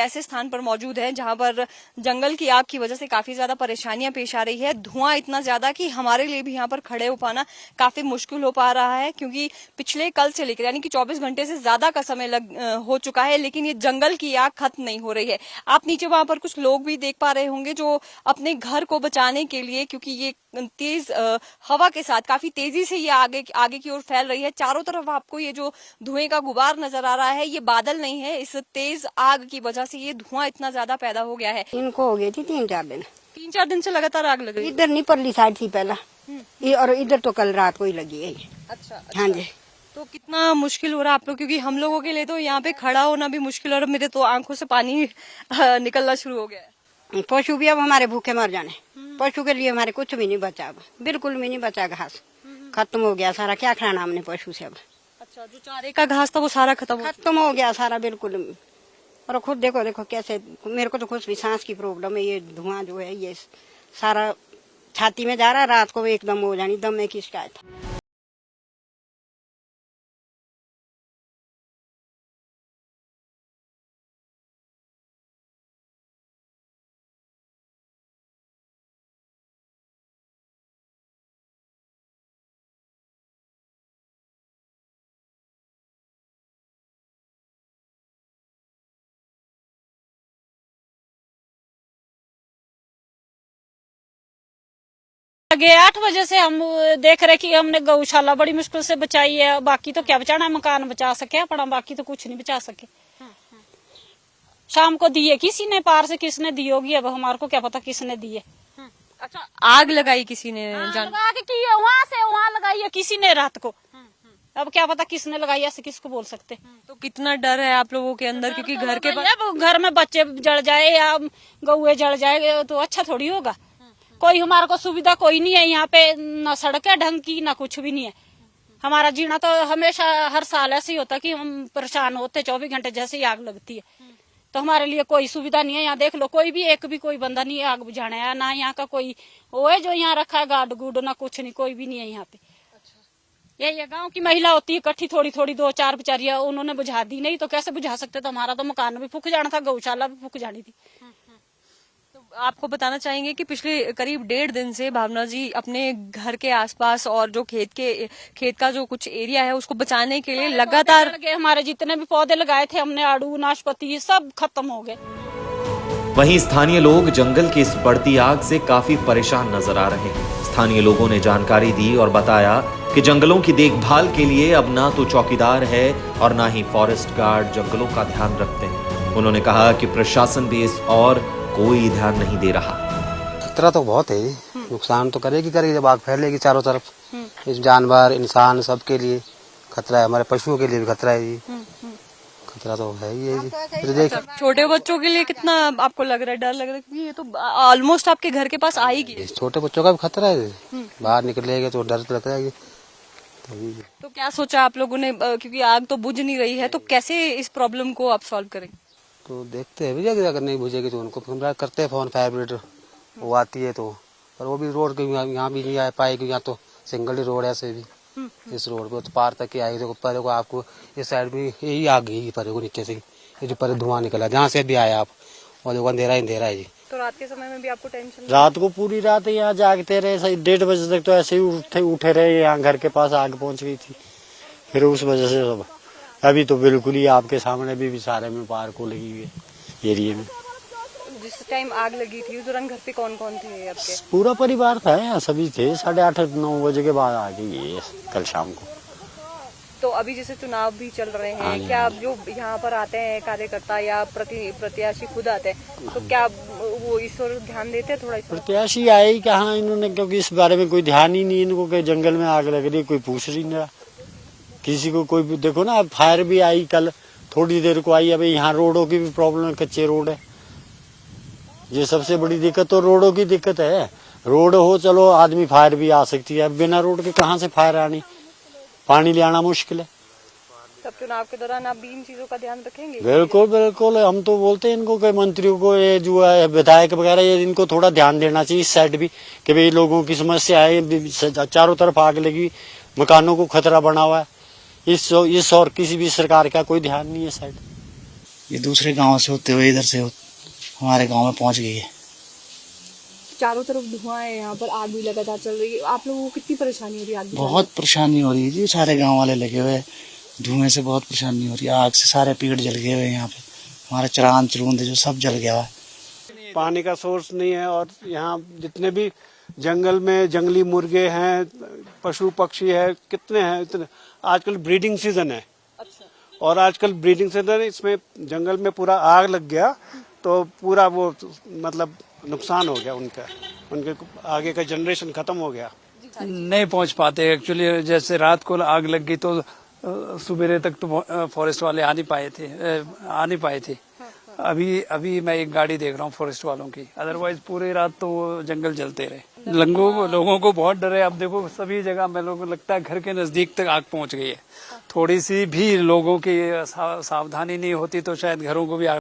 ऐसे स्थान पर मौजूद है जहां पर जंगल की आग की वजह से काफी ज्यादा परेशानियां पेश आ रही है। धुआं इतना ज्यादा कि हमारे लिए भी यहां पर खड़े हो पाना काफी मुश्किल हो पा रहा है, क्योंकि पिछले कल से लेकर यानी कि 24 घंटे से ज्यादा का समय हो चुका है, लेकिन ये जंगल की आग खत्म नहीं हो रही है। आप नीचे वहां पर कुछ लोग भी देख पा रहे होंगे जो अपने घर को बचाने के लिए, क्योंकि ये तेज हवा के साथ काफी तेजी से ये आगे की ओर फैल रही है। चारों तरफ आपको ये जो धुएं का गुबार नजर आ रहा है, ये बादल नहीं है, इस तेज आग की वजह से ये धुआं इतना ज्यादा पैदा हो गया है। इनको हो गई थी 3-4 दिन से लगातार आग लग रही है। इधर नहीं, परली साइड थी पहला, और इधर तो कल रात को ही लगी है। अच्छा। हाँ जी। तो कितना मुश्किल हो रहा है आप लोग, क्योंकि हम लोगों के लिए तो यहाँ पे खड़ा होना भी मुश्किल, और मेरे तो आंखों से पानी निकलना शुरू हो गया है। पशु भी अब हमारे भूखे मर जाने। पशु के लिए हमारे कुछ भी नहीं बचा, अब बिल्कुल भी नहीं बचा। घास खत्म हो गया सारा, क्या खाना हमने पशु से अब। अच्छा, जो चारे का घास था वो सारा खत्म हो गया सारा बिल्कुल। और खुद देखो कैसे, मेरे को तो खुद भी सांस की प्रॉब्लम है। ये धुआं जो है ये सारा छाती में जा रहा है, रात को एकदम हो जानी, दम की शिकायत। आगे 8 बजे से हम देख रहे कि हमने गौशाला बड़ी मुश्किल से बचाई है। बाकी तो क्या बचाना है, मकान बचा सके अपना, बाकी तो कुछ नहीं बचा सके। शाम को दिए किसी ने, पार से किसने दी होगी, अब हमारे को क्या पता किसने दिए। अच्छा, आग लगाई किसी ने? लगा के वहां से वहां लगाई है किसी ने रात को, अब क्या पता किसने लगाई, ऐसे किसको बोल सकते। तो कितना डर है आप लोगों के अंदर, क्योंकि घर के घर में बच्चे जल जाए या गौए जल जाए तो अच्छा थोड़ी होगा। कोई हमारे को सुविधा कोई नहीं है यहाँ पे, न सड़क है ढंग की, न कुछ भी नहीं है। हमारा जीना तो हमेशा हर साल ऐसे ही होता कि हम परेशान होते 24 घंटे जैसे ही आग लगती है। तो हमारे लिए कोई सुविधा नहीं है। यहाँ देख लो, कोई भी एक भी कोई बंदा नहीं है आग बुझाने आया, ना यहाँ का कोई वो है जो यहाँ रखा है गार्ड गुड, ना कुछ नहीं, कोई भी नहीं है यहाँ पे। ये गांव की महिला होती है इकट्ठी, थोड़ी थोड़ी 2-4 बेचारियां, उन्होंने बुझा दी, नहीं तो कैसे बुझा सकते। तो हमारा तो मकान भी फूक जाना था, गौशाला भी फूक जानी थी। आपको बताना चाहेंगे कि पिछले करीब 1.5 दिन से भावना जी अपने घर के आसपास और जो खेत का जो कुछ एरिया है उसको बचाने के लिए लगातार, हमारे जितने भी पौधे लगाए थे हमने, आड़ू नाशपाती सब खत्म हो गए। वहीं स्थानीय लोग जंगल की इस बढ़ती आग से काफी परेशान नजर आ रहे हैं। स्थानीय लोगों ने जानकारी दी और बताया कि जंगलों की देखभाल के लिए अब ना तो चौकीदार है और ना ही फॉरेस्ट गार्ड जंगलों का ध्यान रखते हैं। उन्होंने कहा कि प्रशासन भी इस और कोई ध्यान नहीं दे रहा। खतरा तो बहुत है, नुकसान तो करेगी जब आग फैलेगी चारों तरफ। इस जानवर इंसान सबके लिए खतरा है, हमारे पशुओं के लिए भी खतरा है जी। खतरा तो है ही है जी। देखिए छोटे बच्चों के लिए कितना आपको लग रहा है, डर लग रहा है, क्योंकि ये तो ऑलमोस्ट आपके घर के पास आएगी। छोटे बच्चों का भी खतरा है, बाहर निकलेगा तो डर लगता है। तो क्या सोचा आप लोगों ने, क्योंकि आग तो बुझ नहीं रही है, तो कैसे इस प्रॉब्लम को आप सॉल्व करेंगे? तो देखते हैं भैया, अगर नहीं बुझेगी तो उनको हम करते हैं फोन, फायर ब्रिगेड वो आती है तो। पर वो भी रोड यहाँ भी नहीं आ पाएगी, यहाँ तो सिंगल ही रोड है ऐसे भी। इस रोड पे तो पार तक ही आएगी, तो पर आपको इस साइड में यही आ गई पर नीचे से, ये जो पर धुआं निकला जहाँ से भी आए आप, और जो अंधेरा ही अंधेरा है जी। तो रात के समय में भी आपको टेंशन? रात को पूरी रात यहाँ जागते रहे, 1:30 बजे तक तो ऐसे ही उठे रहे। यहाँ घर के पास आग पहुँच गई थी, फिर उस वजह से सब अभी तो बिल्कुल ही आपके सामने भी सारे में पार को लगी हुई है एरिया में। जिस टाइम आग लगी थी उस दौरान घर पे कौन कौन थे आपके? पूरा परिवार था यहाँ, सभी थे। 8:30-9 बजे के बाद आ गई कल शाम को। तो अभी जैसे चुनाव भी चल रहे हैं, क्या जो यहाँ पर आते हैं कार्यकर्ता या प्रत्याशी खुद आते हैं, तो क्या वो इस ओर ध्यान देते हैं? थोड़ा प्रत्याशी आए ही कहाँ इन्होंने, क्योंकि इस बारे में कोई ध्यान ही नहीं इनको कि जंगल में आग लग रही, कोई पूछ ही नहीं रहा किसी को। कोई देखो ना, फायर भी आई कल, थोड़ी देर को आई। अभी यहाँ रोडों की भी प्रॉब्लम है, कच्चे रोड है। ये सबसे बड़ी दिक्कत तो रोडों की दिक्कत है। रोड हो चलो आदमी फायर भी आ सकती है, बिना रोड के कहाँ से फायर आनी, पानी ले आना मुश्किल है। तब चुनाव के दौरान आप भी इन चीजों का ध्यान रखेंगे? बिल्कुल बिल्कुल, हम तो बोलते हैं इनको कि मंत्रियों को, ये जो है विधायक वगैरह, ये इनको थोड़ा ध्यान देना चाहिए इस साइड भी, कि भाई लोगों की समस्या है। चारों तरफ आग लगी, मकानों को खतरा बना हुआ है। इस और किसी भी सरकार का कोई ध्यान नहीं है साइड। ये दूसरे गांव से होते हुए इधर से हमारे गांव में पहुंच गई है। चारों तरफ धुआं है, यहाँ पर आग भी लगातार चल रही है। आप लोगों को कितनी परेशानी हो रही है आग बुझाने में? बहुत परेशानी हो रही है जी, सारे गांव वाले लगे हुए हैं, धुएं से बहुत परेशानी हो रही है। आग से सारे पेड़ जल गए हुए हैं, यहाँ पे हमारा चरान चरूंद जो सब जल गया है। पानी का सोर्स नहीं है और यहाँ जितने भी जंगल में जंगली मुर्गे हैं, पशु पक्षी है, कितने हैं इतने। आजकल ब्रीडिंग सीजन है और आजकल ब्रीडिंग सीजन, इसमें जंगल में पूरा आग लग गया तो पूरा वो मतलब नुकसान हो गया उनके आगे का जनरेशन खत्म हो गया। नहीं पहुंच पाते एक्चुअली। जैसे रात को आग लग गई तो सुबह तक तो फॉरेस्ट वाले आ नहीं पाए थे। अभी मैं एक गाड़ी देख रहा हूँ फॉरेस्ट वालों की, अदरवाइज पूरी रात तो वो जंगल जलते रहे। लोगों को बहुत डर है। अब देखो सभी जगह में लोगों को लगता है घर के नजदीक तक आग पहुंच गई है। थोड़ी सी भी लोगों की सावधानी नहीं होती तो शायद घरों को भी आग